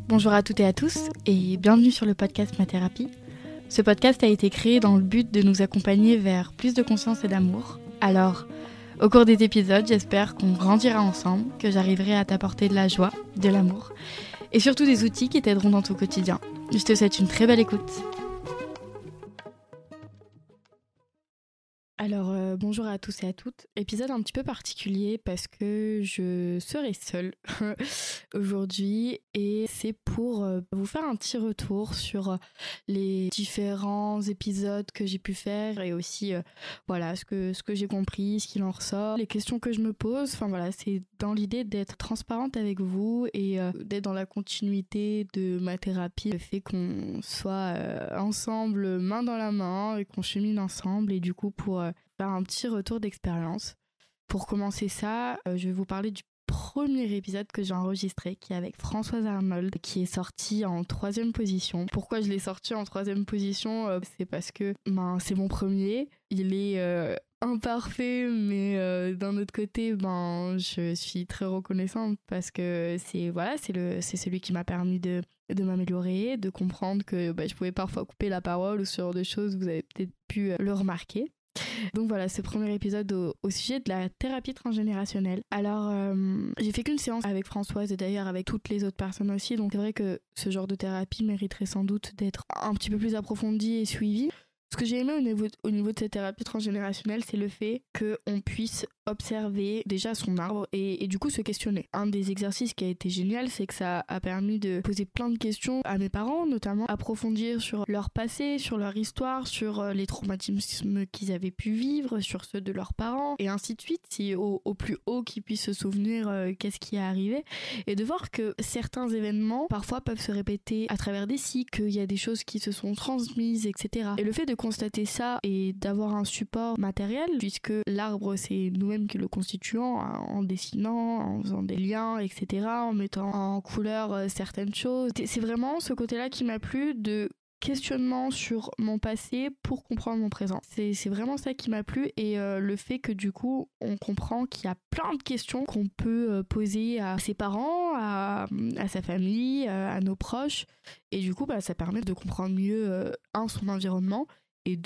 Bonjour à toutes et à tous et bienvenue sur le podcast Ma Thérapie. Ce podcast a été créé dans le but de nous accompagner vers plus de conscience et d'amour. Alors, au cours des épisodes, j'espère qu'on grandira ensemble, que j'arriverai à t'apporter de la joie, de l'amour et surtout des outils qui t'aideront dans ton quotidien. Je te souhaite une très belle écoute. Alors, bonjour à tous et à toutes. Épisode un petit peu particulier parce que je serai seule aujourd'hui et c'est pour vous faire un petit retour sur les différents épisodes que j'ai pu faire et aussi voilà ce que j'ai compris, ce qu'il en ressort, les questions que je me pose. Enfin voilà, c'est dans l'idée d'être transparente avec vous et d'être dans la continuité de ma thérapie, le fait qu'on soit ensemble main dans la main et qu'on chemine ensemble et du coup pour faire un petit retour d'expérience. Pour commencer ça, je vais vous parler du premier épisode que j'ai enregistré, qui est avec Françoise Arnold, qui est sorti en 3e position. Pourquoi je l'ai sorti en 3e position C'est parce que c'est mon premier. Il est imparfait, mais d'un autre côté, je suis très reconnaissante parce que c'est celui qui m'a permis de m'améliorer, de comprendre que je pouvais parfois couper la parole ou ce genre de choses. Vous avez peut-être pu le remarquer. Donc voilà, ce premier épisode au sujet de la thérapie transgénérationnelle. Alors, j'ai fait qu'une séance avec Françoise et d'ailleurs avec toutes les autres personnes aussi, donc c'est vrai que ce genre de thérapie mériterait sans doute d'être un petit peu plus approfondi et suivi. Ce que j'ai aimé au niveau de cette thérapie transgénérationnelle, c'est le fait qu'on puisse observer déjà son arbre et du coup se questionner. Un des exercices qui a été génial, c'est que ça a permis de poser plein de questions à mes parents, notamment approfondir sur leur passé, sur leur histoire, sur les traumatismes qu'ils avaient pu vivre, sur ceux de leurs parents, et ainsi de suite, si au plus haut qu'ils puissent se souvenir qu'est-ce qui est arrivé, et de voir que certains événements parfois peuvent se répéter à travers des cycles, qu'il y a des choses qui se sont transmises, etc. Et le fait de constater ça et d'avoir un support matériel, puisque l'arbre c'est nous-mêmes qui le constituons, en dessinant, en faisant des liens, etc., en mettant en couleur certaines choses. C'est vraiment ce côté-là qui m'a plu, de questionnement sur mon passé pour comprendre mon présent. C'est vraiment ça qui m'a plu et le fait que du coup on comprend qu'il y a plein de questions qu'on peut poser à ses parents, à sa famille, à nos proches, et du coup ça permet de comprendre mieux son environnement et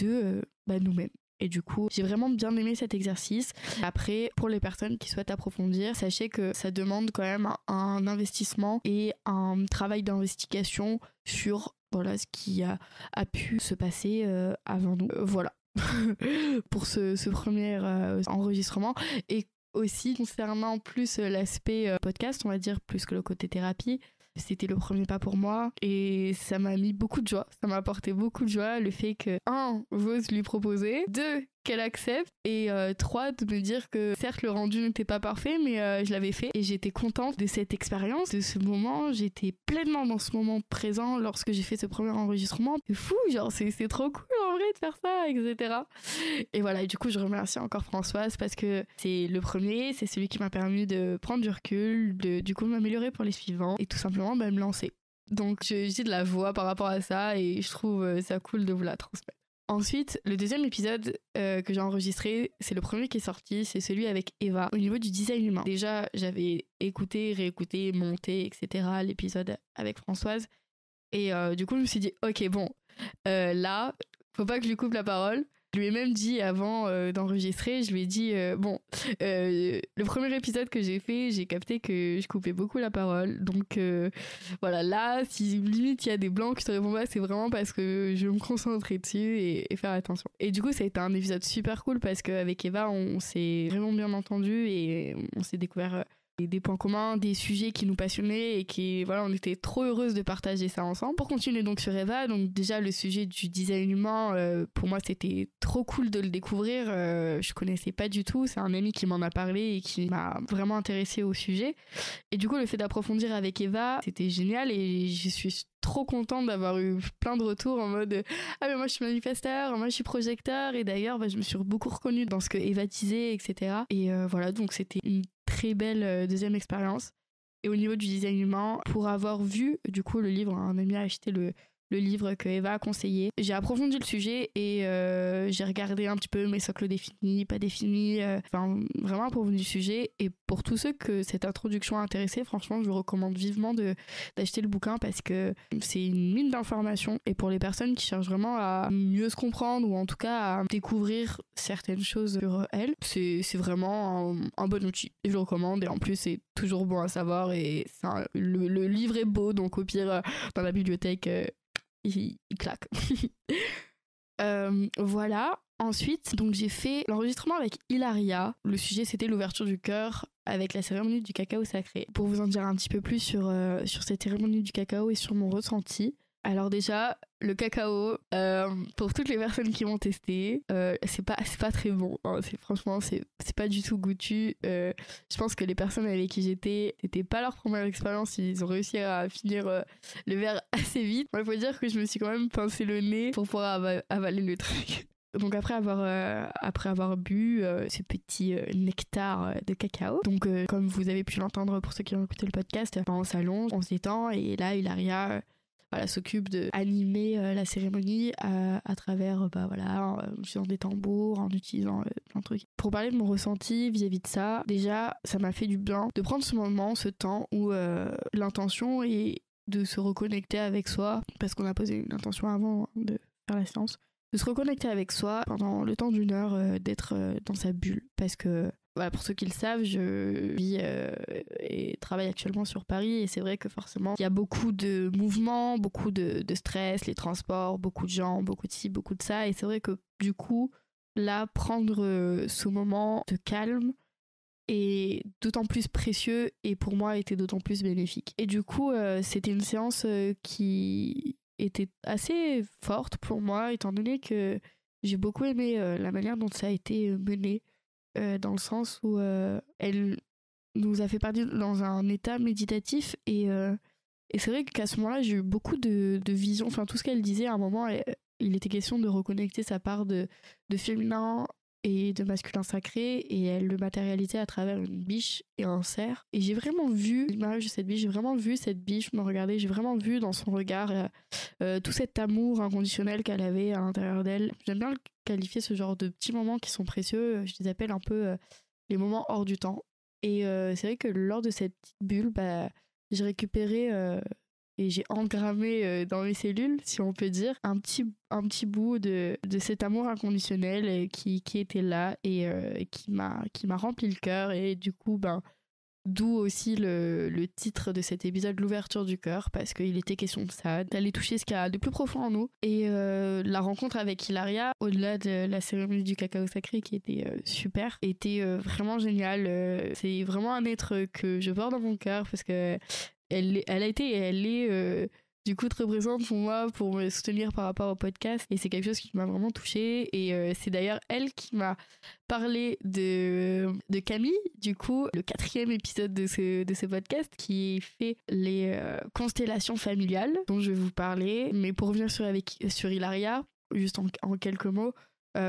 nous-mêmes. Et du coup, j'ai vraiment bien aimé cet exercice. Après, pour les personnes qui souhaitent approfondir, sachez que ça demande quand même un investissement et un travail d'investigation sur ce qui a pu se passer avant nous. Voilà. Pour ce premier enregistrement. Et aussi, concernant plus l'aspect podcast, on va dire, plus que le côté thérapie, c'était le premier pas pour moi et ça m'a mis beaucoup de joie. Ça m'a apporté beaucoup de joie, le fait que, 1, j'ose lui proposer, 2, qu'elle accepte, et 3, de me dire que certes le rendu n'était pas parfait, mais je l'avais fait et j'étais contente de cette expérience, de ce moment. J'étais pleinement dans ce moment présent lorsque j'ai fait ce premier enregistrement. C'est fou, genre c'est trop cool en vrai de faire ça, etc. Et voilà, et du coup je remercie encore Françoise parce que c'est le premier, c'est celui qui m'a permis de prendre du recul, du coup m'améliorer pour les suivants et tout simplement me lancer. Donc j'ai de la voix par rapport à ça et je trouve ça cool de vous la transmettre. Ensuite, le deuxième épisode que j'ai enregistré, c'est le premier qui est sorti, c'est celui avec Eva, au niveau du design humain. Déjà, j'avais écouté, réécouté, monté, etc. l'épisode avec Françoise. Et du coup, je me suis dit, ok, bon, là, faut pas que je lui coupe la parole. Je lui ai même dit avant d'enregistrer, je lui ai dit, le premier épisode que j'ai fait, j'ai capté que je coupais beaucoup la parole. Donc voilà, là, si limite il y a des blancs que je te réponds pas, c'est vraiment parce que je vais me concentrer dessus et faire attention. Et du coup, ça a été un épisode super cool parce qu'avec Eva, on s'est vraiment bien entendu et on s'est découvert des points communs, des sujets qui nous passionnaient et on était trop heureuses de partager ça ensemble. Pour continuer donc sur Eva, donc déjà le sujet du design humain, pour moi c'était trop cool de le découvrir, je connaissais pas du tout, c'est un ami qui m'en a parlé et qui m'a vraiment intéressée au sujet. Et du coup le fait d'approfondir avec Eva, c'était génial et je suis trop contente d'avoir eu plein de retours en mode ah mais moi je suis manifesteur, moi je suis projecteur, et d'ailleurs je me suis beaucoup reconnue dans ce que Eva disait, etc. Et voilà, donc c'était une très belle deuxième expérience. Et au niveau du design humain, pour avoir vu du coup le livre, un ami a acheté le livre que Eva a conseillé. J'ai approfondi le sujet et j'ai regardé un petit peu mes socles définis, pas définis, enfin vraiment approfondi le sujet. Et pour tous ceux que cette introduction a intéressé, franchement, je vous recommande vivement d'acheter le bouquin parce que c'est une mine d'informations. Et pour les personnes qui cherchent vraiment à mieux se comprendre ou en tout cas à découvrir certaines choses sur elles, c'est vraiment un bon outil. Je le recommande et en plus, c'est toujours bon à savoir et le livre est beau, donc au pire, dans la bibliothèque, il claque. Voilà. Ensuite, donc j'ai fait l'enregistrement avec Hilaria. Le sujet, c'était l'ouverture du cœur avec la cérémonie du cacao sacré. Pour vous en dire un petit peu plus sur cette cérémonie du cacao et sur mon ressenti. Alors déjà, le cacao, pour toutes les personnes qui m'ont testé, c'est pas très bon. Hein. Franchement, c'est pas du tout goûtu. Je pense que les personnes avec qui j'étais, c'était pas leur première expérience. Ils ont réussi à finir le verre assez vite. Il faut dire que je me suis quand même pincé le nez pour pouvoir avaler le truc. Donc après avoir bu ce petit nectar de cacao, donc comme vous avez pu l'entendre pour ceux qui ont écouté le podcast, on s'allonge, on s'étend et là Hilaria s'occupe d'animer la cérémonie à travers en utilisant des tambours, en utilisant plein de trucs. Pour parler de mon ressenti vis-à-vis de ça, déjà ça m'a fait du bien de prendre ce moment, ce temps où l'intention est de se reconnecter avec soi, parce qu'on a posé une intention avant de faire la séance, de se reconnecter avec soi pendant le temps d'une heure, d'être dans sa bulle. Parce que, pour ceux qui le savent, je vis et travaille actuellement sur Paris et c'est vrai que forcément, il y a beaucoup de mouvements, beaucoup de stress, les transports, beaucoup de gens, beaucoup de ci, beaucoup de ça. Et c'est vrai que du coup, là, prendre ce moment de calme est d'autant plus précieux et pour moi était d'autant plus bénéfique. Et du coup, c'était une séance qui était assez forte pour moi, étant donné que j'ai beaucoup aimé la manière dont ça a été mené, dans le sens où elle nous a fait partir dans un état méditatif et c'est vrai qu'à ce moment-là, j'ai eu beaucoup de visions, enfin tout ce qu'elle disait, à un moment, il était question de reconnecter sa part de féminin et de masculin sacré et elle le matérialisait à travers une biche et un cerf et j'ai vraiment vu l'image de cette biche, j'ai vraiment vu cette biche me regarder, j'ai vraiment vu dans son regard tout cet amour inconditionnel qu'elle avait à l'intérieur d'elle. J'aime bien qualifier ce genre de petits moments qui sont précieux, je les appelle un peu les moments hors du temps et c'est vrai que lors de cette petite bulle, j'ai récupéré et j'ai engrammé dans mes cellules, si on peut dire, un petit bout de cet amour inconditionnel qui était là et qui m'a rempli le cœur. Et du coup, d'où aussi le titre de cet épisode, l'ouverture du cœur, parce qu'il était question de ça, d'aller toucher ce qu'il y a de plus profond en nous. Et la rencontre avec Hilaria, au-delà de la cérémonie du cacao sacré qui était super, était vraiment géniale. C'est vraiment un être que je porte dans mon cœur parce que elle a été et elle est du coup très présente pour moi pour me soutenir par rapport au podcast et c'est quelque chose qui m'a vraiment touchée et c'est d'ailleurs elle qui m'a parlé de Camille, du coup le 4e épisode de ce podcast qui fait les constellations familiales dont je vais vous parler. Mais pour revenir sur Hilaria, juste en quelques mots,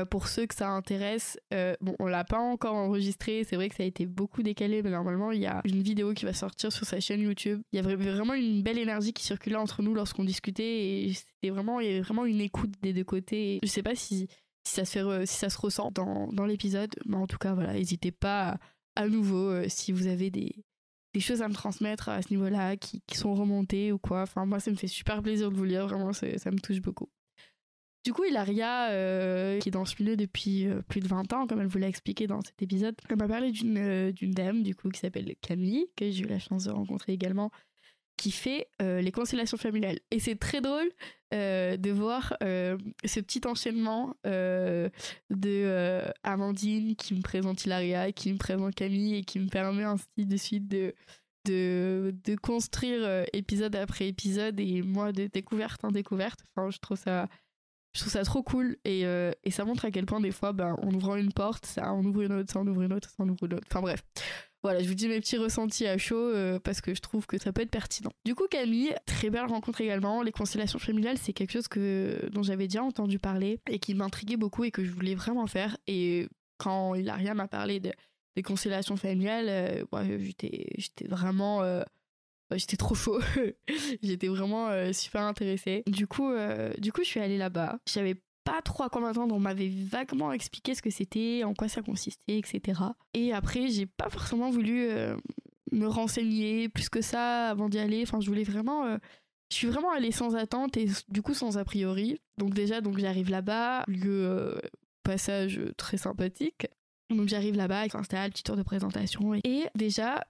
pour ceux que ça intéresse, on l'a pas encore enregistré, c'est vrai que ça a été beaucoup décalé, mais normalement il y a une vidéo qui va sortir sur sa chaîne YouTube. Il y a vraiment une belle énergie qui circulait entre nous lorsqu'on discutait et il y avait vraiment une écoute des deux côtés. Et je sais pas si ça se ressent dans l'épisode, mais en tout cas voilà, n'hésitez pas à nouveau si vous avez des choses à me transmettre à ce niveau-là qui sont remontées ou quoi. Enfin moi ça me fait super plaisir de vous lire, vraiment ça me touche beaucoup. Du coup, Hilaria, qui est dans ce milieu depuis plus de 20 ans, comme elle vous l'a expliqué dans cet épisode, elle m'a parlé d'une dame, du coup, qui s'appelle Camille, que j'ai eu la chance de rencontrer également, qui fait les constellations familiales. Et c'est très drôle de voir ce petit enchaînement de Amandine qui me présente Hilaria, qui me présente Camille et qui me permet ainsi de suite de construire épisode après épisode et moi de découverte en découverte. Enfin, je trouve ça trop cool et ça montre à quel point des fois en ouvrant une porte ça en ouvre une autre, ça en ouvre une autre, ça en ouvre une autre, enfin bref. Voilà, je vous dis mes petits ressentis à chaud parce que je trouve que ça peut être pertinent. Du coup, Camille, très belle rencontre également. Les constellations familiales, c'est quelque chose dont j'avais déjà entendu parler et qui m'intriguait beaucoup et que je voulais vraiment faire. Et quand Hilaria m'a parlé des constellations familiales, j'étais vraiment J'étais trop chaud. J'étais vraiment super intéressée. Du coup, je suis allée là-bas. J'avais pas trop à quoi m'attendre. On m'avait vaguement expliqué ce que c'était, en quoi ça consistait, etc. Et après, j'ai pas forcément voulu me renseigner plus que ça avant d'y aller. Enfin, je voulais vraiment... je suis vraiment allée sans attente et du coup sans a priori. Donc déjà, j'arrive là-bas, lieu passage très sympathique. Donc j'arrive là-bas, je m'installe, petit tour de présentation. Et déjà,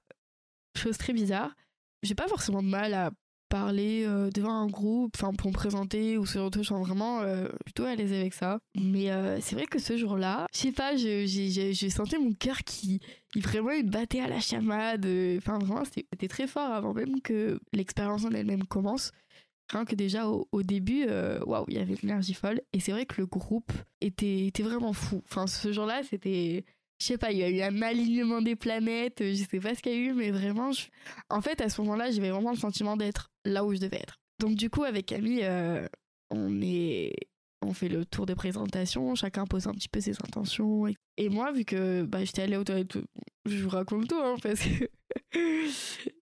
chose très bizarre, j'ai pas forcément de mal à parler devant un groupe, enfin pour me présenter ou ce genre de choses, je suis vraiment plutôt à l'aise avec ça. Mais c'est vrai que ce jour-là, je sais pas, j'ai senti mon cœur qui vraiment il battait à la chamade. Enfin vraiment c'était très fort avant même que l'expérience en elle-même commence. Rien que déjà au début, waouh, il y avait une énergie folle. Et c'est vrai que le groupe était vraiment fou. Enfin ce jour-là c'était... Je sais pas, il y a eu un alignement des planètes, je sais pas ce qu'il y a eu, mais vraiment, en fait, à ce moment-là, j'avais vraiment le sentiment d'être là où je devais être. Donc du coup, avec Camille, on fait le tour des présentations, chacun pose un petit peu ses intentions. Et moi, vu que j'étais allée aux toilettes, je vous raconte tout, hein, parce que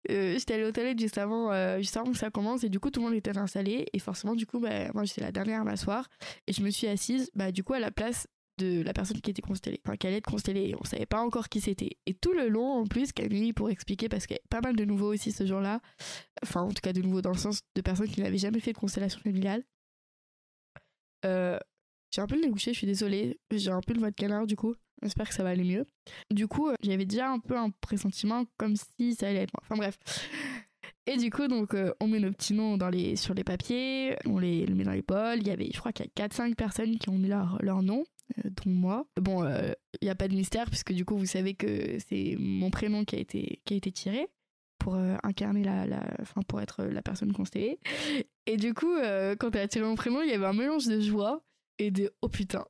j'étais allée aux toilettes juste avant que ça commence, et du coup, tout le monde était installé, et forcément, du coup, moi, j'étais la dernière à m'asseoir, et je me suis assise, du coup, à la place de la personne qui était constellée, enfin qui allait être constellée, et on savait pas encore qui c'était. Et tout le long, en plus, Camille, pour expliquer, parce qu'il y avait pas mal de nouveaux aussi ce jour-là, enfin en tout cas de nouveaux dans le sens de personnes qui n'avaient jamais fait de constellation familiale. J'ai un peu le nez bouché, je suis désolée, j'ai un peu le voix de canard du coup, j'espère que ça va aller mieux. Du coup, j'avais déjà un peu un pressentiment comme si ça allait être moi. Enfin bref. Et du coup, on met nos petits noms sur les papiers, on les met dans les bols. Je crois qu'il y a 4-5 personnes qui ont mis leur nom, dont moi. Bon, il n'y a pas de mystère, puisque du coup, vous savez que c'est mon prénom qui a été tiré pour incarner pour être la personne constellée. Et du coup, quand elle a tiré mon prénom, il y avait un mélange de joie et de « oh putain ».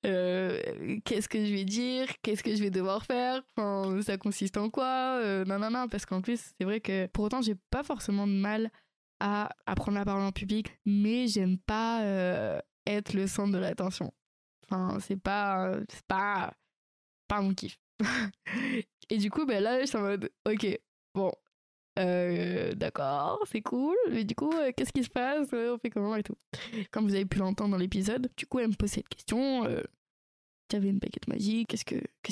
Qu'est-ce que je vais dire, qu'est-ce que je vais devoir faire, enfin, ça consiste en quoi, non, parce qu'en plus c'est vrai que pour autant j'ai pas forcément de mal à prendre la parole en public, mais j'aime pas être le centre de l'attention. Enfin, c'est pas mon kiff. Et du coup là je suis en mode ok, bon, d'accord, c'est cool, mais du coup qu'est-ce qui se passe, on fait comment et tout. Comme vous avez pu l'entendre dans l'épisode, du coup elle me pose cette question, tu avais une baguette magique, qu'est-ce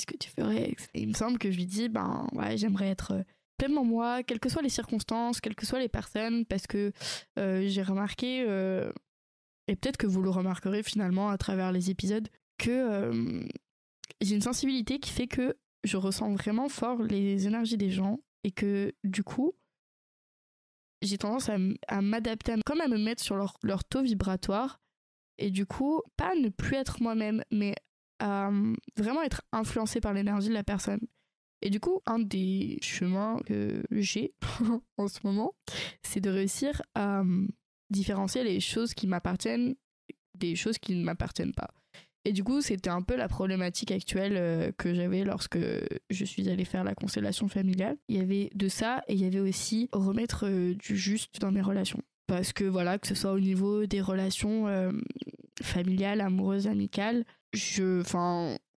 que tu ferais? Et il me semble que je lui dis, ouais, j'aimerais être pleinement moi, quelles que soient les circonstances, quelles que soient les personnes, parce que j'ai remarqué, et peut-être que vous le remarquerez finalement à travers les épisodes, que j'ai une sensibilité qui fait que je ressens vraiment fort les énergies des gens, et que du coup, j'ai tendance à m'adapter, comme à me mettre sur leur taux vibratoire, et du coup, pas ne plus être moi-même, mais à vraiment être influencée par l'énergie de la personne. Et du coup, un des chemins que j'ai en ce moment, c'est de réussir à différencier les choses qui m'appartiennent des choses qui ne m'appartiennent pas. Et du coup, c'était un peu la problématique actuelle que j'avais lorsque je suis allée faire la constellation familiale. Il y avait de ça, et il y avait aussi remettre du juste dans mes relations. Parce que voilà, que ce soit au niveau des relations familiales, amoureuses, amicales,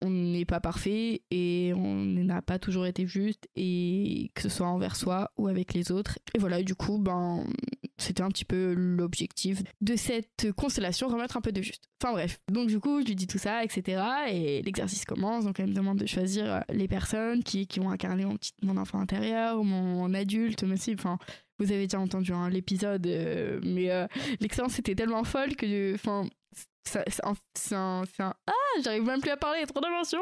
on n'est pas parfait et on n'a pas toujours été juste, et que ce soit envers soi ou avec les autres. Et voilà, du coup, c'était un petit peu l'objectif de cette constellation, remettre un peu de juste. Enfin bref, donc du coup, je lui dis tout ça, etc. Et l'exercice commence, donc elle me demande de choisir les personnes qui vont incarner mon enfant intérieur, mon adulte, mais si, enfin... Vous avez déjà entendu l'épisode, mais l'expérience était tellement folle que, c'est un... Ah, j'arrive même plus à parler, trop d'émotions.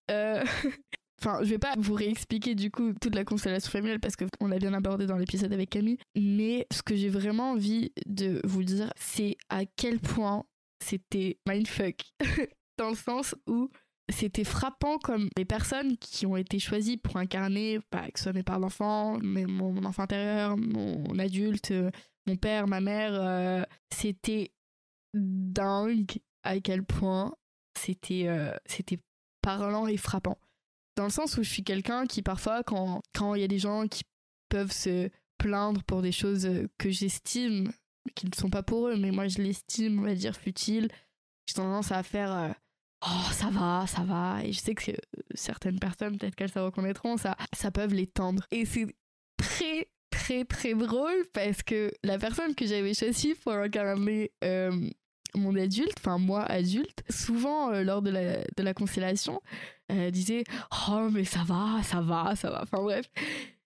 Je vais pas vous réexpliquer du coup toute la constellation familiale parce qu'on l'a bien abordé dans l'épisode avec Camille, mais ce que j'ai vraiment envie de vous dire, c'est à quel point c'était mindfuck, dans le sens où c'était frappant comme les personnes qui ont été choisies pour incarner, que ce soit mes parents d'enfants, mon enfant intérieur, mon adulte, mon père, ma mère, c'était dingue à quel point c'était parlant et frappant. Dans le sens où je suis quelqu'un qui parfois, quand il y a des gens qui peuvent se plaindre pour des choses que j'estime, qui ne sont pas pour eux, mais moi je l'estime, on va dire, futile, j'ai tendance à faire... oh, ça va. Et je sais que certaines personnes, peut-être qu'elles se reconnaîtront, ça peuvent les tendre. Et c'est très très très drôle parce que la personne que j'avais choisie pour incarner mon adulte, enfin moi adulte, souvent lors de la constellation, disait oh mais ça va, enfin bref.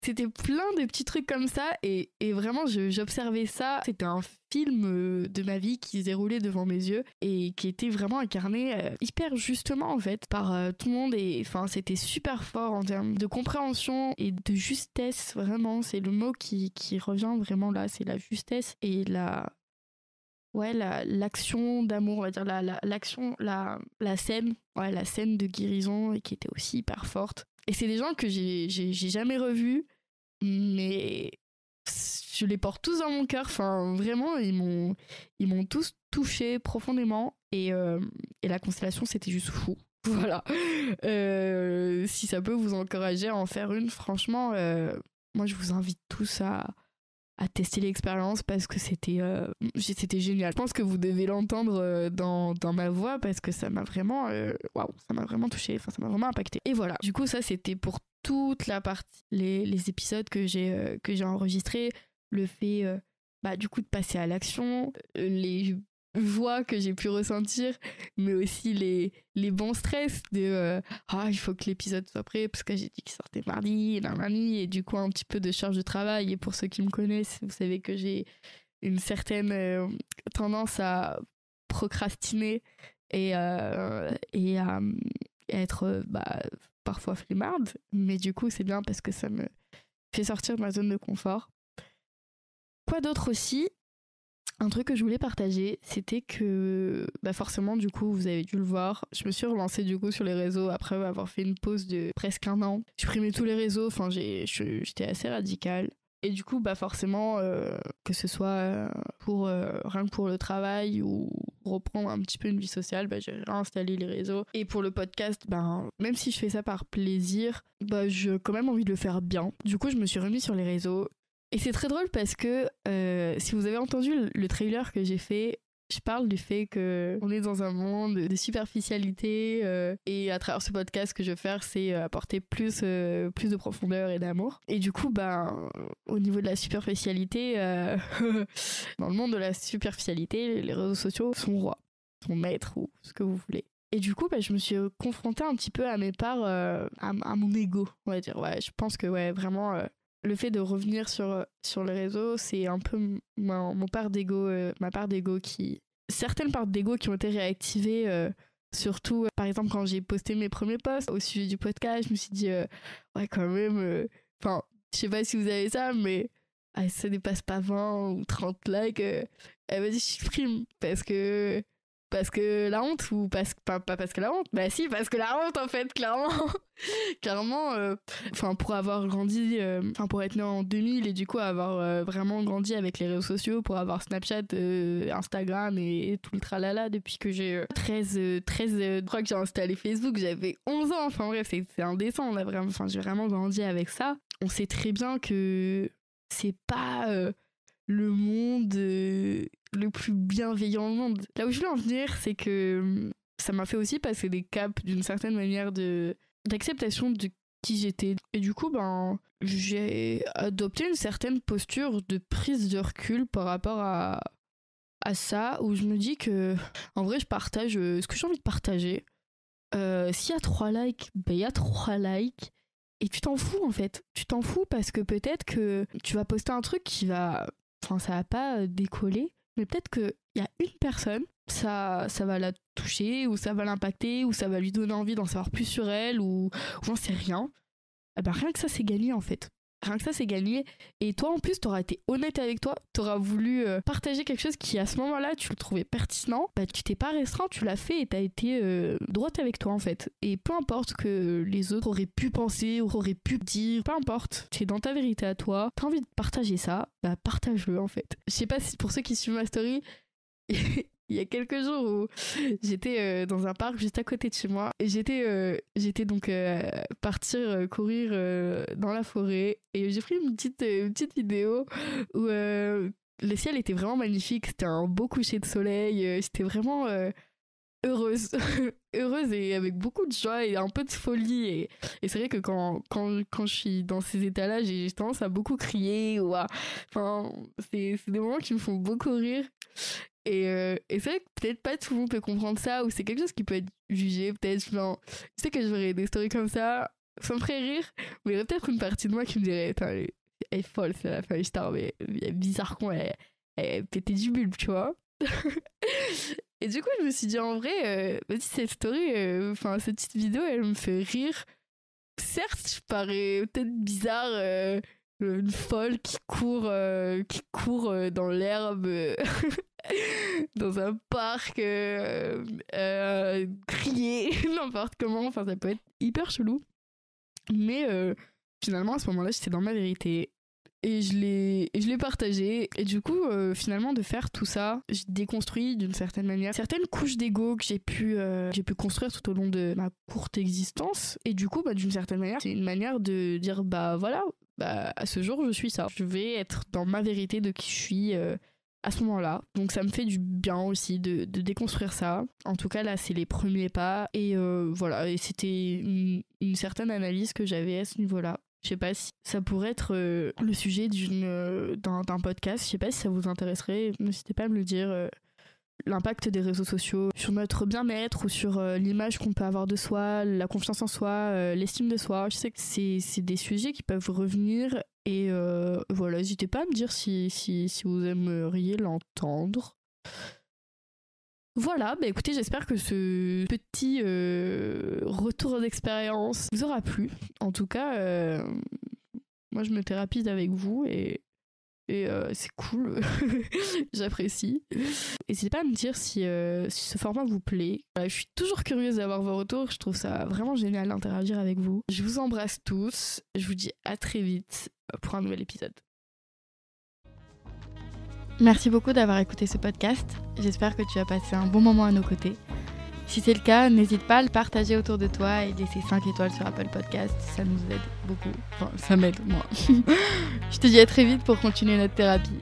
C'était plein de petits trucs comme ça et vraiment j'observais ça. C'était un film de ma vie qui se déroulait devant mes yeux et qui était vraiment incarné hyper justement en fait par tout le monde et enfin c'était super fort en termes de compréhension et de justesse, vraiment c'est le mot qui revient vraiment là, c'est la justesse et l'action d'amour, on va dire la scène, la scène de guérison et qui était aussi hyper forte. Et c'est des gens que j'ai jamais revus, mais je les porte tous dans mon cœur. Enfin, vraiment, ils m'ont tous touché profondément. Et la constellation, c'était juste fou. Voilà. Si ça peut vous encourager à en faire une, franchement, moi, je vous invite tous à tester l'expérience parce que c'était génial. Je pense que vous devez l'entendre dans ma voix parce que ça m'a vraiment ça m'a vraiment touché, enfin ça m'a vraiment impacté. Et voilà, du coup ça c'était pour toute la partie les épisodes que j'ai enregistrés, le fait du coup de passer à l'action, les joies que j'ai pu ressentir, mais aussi les bons stress de il faut que l'épisode soit prêt parce que j'ai dit qu'il sortait mardi, et du coup un petit peu de charge de travail. Et pour ceux qui me connaissent, vous savez que j'ai une certaine tendance à procrastiner et à être parfois flemmarde, mais du coup c'est bien parce que ça me fait sortir de ma zone de confort. Quoi d'autre aussi? Un truc que je voulais partager, c'était que forcément du coup vous avez dû le voir, je me suis relancée du coup sur les réseaux après avoir fait une pause de presque 1 an. J'ai supprimé tous les réseaux, enfin j'étais assez radicale. Et du coup forcément que ce soit rien que pour le travail ou reprendre un petit peu une vie sociale, j'ai réinstallé les réseaux. Et pour le podcast, même si je fais ça par plaisir, j'ai quand même envie de le faire bien. Du coup je me suis remise sur les réseaux. Et c'est très drôle parce que si vous avez entendu le trailer que j'ai fait, je parle du fait qu'on est dans un monde de superficialité et à travers ce podcast, ce que je veux faire, c'est apporter plus de profondeur et d'amour. Et du coup, au niveau de la superficialité, dans le monde de la superficialité, les réseaux sociaux sont rois, sont maîtres ou ce que vous voulez. Et du coup, je me suis confrontée un petit peu à mes parts, à mon ego, on va dire. Ouais, je pense que vraiment... le fait de revenir sur les réseaux, c'est un peu ma part d'ego qui... Certaines parts d'ego qui ont été réactivées, surtout, par exemple, quand j'ai posté mes premiers posts au sujet du podcast, je me suis dit, ouais, quand même... Enfin, je sais pas si vous avez ça, mais ça dépasse pas 20 ou 30 likes. Vas-y, je supprime, parce que la honte ou pas parce que la honte, si, parce que la honte en fait, clairement. Clairement, pour avoir grandi, pour être né en 2000 et du coup avoir vraiment grandi avec les réseaux sociaux, pour avoir Snapchat, Instagram et tout le tralala depuis que j'ai 13, je crois que j'ai installé Facebook, j'avais 11 ans, enfin bref, c'est indécent, j'ai vraiment grandi avec ça. On sait très bien que c'est pas le monde le plus bienveillant au monde. Là où je voulais en venir, c'est que ça m'a fait aussi passer des caps d'une certaine manière d'acceptation de qui j'étais. Et du coup, j'ai adopté une certaine posture de prise de recul par rapport à ça, où je me dis que, en vrai, je partage ce que j'ai envie de partager. S'il y a 3 likes, il y a 3 likes. Et tu t'en fous, en fait. Tu t'en fous parce que peut-être que tu vas poster un truc qui va... Enfin, ça va pas décoller, mais peut-être qu'il y a une personne, ça va la toucher, ou ça va l'impacter, ou ça va lui donner envie d'en savoir plus sur elle, ou j'en sais rien. Rien que ça, c'est gagné, en fait. Rien que ça, c'est gagné. Et toi, en plus, t'auras été honnête avec toi. T'auras voulu partager quelque chose qui, à ce moment-là, tu le trouvais pertinent. Tu t'es pas restreint, tu l'as fait et t'as été droite avec toi, en fait. Et peu importe que les autres auraient pu penser ou auraient pu dire, peu importe. Tu es dans ta vérité à toi. T'as envie de partager ça, partage-le, en fait. Je sais pas si pour ceux qui suivent ma story... Il y a quelques jours où j'étais dans un parc juste à côté de chez moi et j'étais donc partir courir dans la forêt et j'ai pris une petite vidéo où le ciel était vraiment magnifique, c'était un beau coucher de soleil, c'était vraiment heureuse. Heureuse et avec beaucoup de joie et un peu de folie. Et c'est vrai que quand je suis dans ces états-là, j'ai tendance à beaucoup crier. Enfin, c'est des moments qui me font beaucoup rire. Et c'est vrai que peut-être pas tout le monde peut comprendre ça, ou c'est quelque chose qui peut être jugé, peut-être. Genre, je sais que je verrais des stories comme ça me ferait rire, mais il y aurait peut-être une partie de moi qui me dirait, elle est folle, c'est la Five Star, mais elle est bizarre con, elle pétait du bulbe, tu vois. Et du coup, je me suis dit, en vrai, vas-y, cette story, cette petite vidéo, elle me fait rire. Certes, je parais peut-être bizarre, une folle qui court dans l'herbe, dans un parc, crier, n'importe comment. Enfin, ça peut être hyper chelou. Mais finalement, à ce moment-là, j'étais dans ma vérité. Et je l'ai partagé. Et du coup, finalement, de faire tout ça, j'ai déconstruit d'une certaine manière certaines couches d'ego que j'ai pu construire tout au long de ma courte existence. Et du coup, d'une certaine manière, c'est une manière de dire, voilà, à ce jour, je suis ça. Je vais être dans ma vérité de qui je suis à ce moment-là. Donc ça me fait du bien aussi de déconstruire ça. En tout cas, là, c'est les premiers pas. Et voilà, et c'était une certaine analyse que j'avais à ce niveau-là. Je sais pas si ça pourrait être le sujet d'un podcast. Je sais pas si ça vous intéresserait. N'hésitez pas à me le dire. L'impact des réseaux sociaux sur notre bien-être ou sur l'image qu'on peut avoir de soi, la confiance en soi, l'estime de soi. Je sais que c'est des sujets qui peuvent revenir. Et voilà, n'hésitez pas à me dire si vous aimeriez l'entendre. Voilà, écoutez, j'espère que ce petit retour d'expérience vous aura plu. En tout cas, moi je me thérapise avec vous et c'est cool, j'apprécie. N'hésitez pas à me dire si ce format vous plaît. Je suis toujours curieuse d'avoir vos retours, je trouve ça vraiment génial d'interagir avec vous. Je vous embrasse tous, je vous dis à très vite pour un nouvel épisode. Merci beaucoup d'avoir écouté ce podcast. J'espère que tu as passé un bon moment à nos côtés. Si c'est le cas, n'hésite pas à le partager autour de toi et laisser 5 étoiles sur Apple Podcast. Ça nous aide beaucoup. Enfin, ça m'aide, moi. Je te dis à très vite pour continuer notre thérapie.